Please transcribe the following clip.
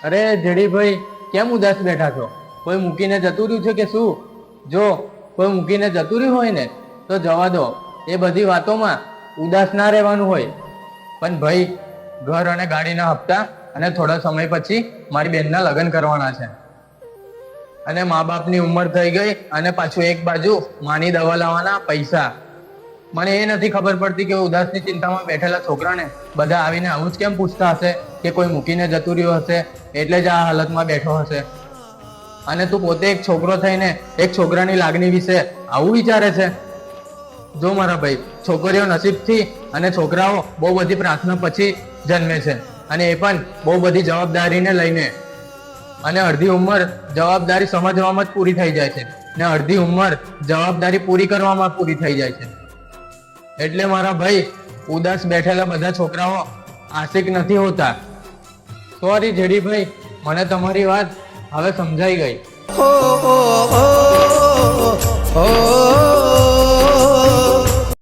અરે જેડીભાઈ, કેમ ઉદાસ બેઠા છો? કોઈ મૂકીને જતું રહ્યું છે કે શું? જો કોઈ મૂકીને જતું રહ્યું હોય ને તો જવા દો. એ બધી વાતોમાં ઉદાસ ના રહેવાનું હોય. પણ ભાઈ, ઘર અને ગાડીના હપ્તા અને થોડા સમય પછી મારી બેનના લગ્ન કરવાના છે. અને મા બાપની ઉંમર થઈ ગઈ અને પાછું એક બાજુ માની દવા લાવવાના પૈસા. મને એ નથી ખબર પડતી કે ઉદાસની ચિંતામાં બેઠેલા છોકરાને બધા આવીને આવું જ કેમ પૂછતા હશે કે કોઈ મૂકીને જતું રહ્યું હશે એટલે જ આ હાલતમાં બેઠો હશે. અને તું પોતે એક છોકરો થઈને એક છોકરાની લાગણી વિશે આવું વિચારે છે? જો મારા ભાઈ, છોકરીઓ નસીબથી અને છોકરાઓ બહુ બધી પ્રાર્થના પછી જન્મે છે, અને એ પણ બહુ બધી જવાબદારીને લઈને. અને અડધી ઉંમર જવાબદારી સમજવામાં જ પૂરી થઈ જાય છે ને અડધી ઉંમર જવાબદારી પૂરી કરવામાં પૂરી થઈ જાય છે. એટલે મારા ભાઈ, ઉદાસ બેઠેલા બધા છોકરાઓ આશિક નથી હોતા. સોરી જેડીભાઈ, મને તમારી વાત હવે સમજાઈ ગઈ.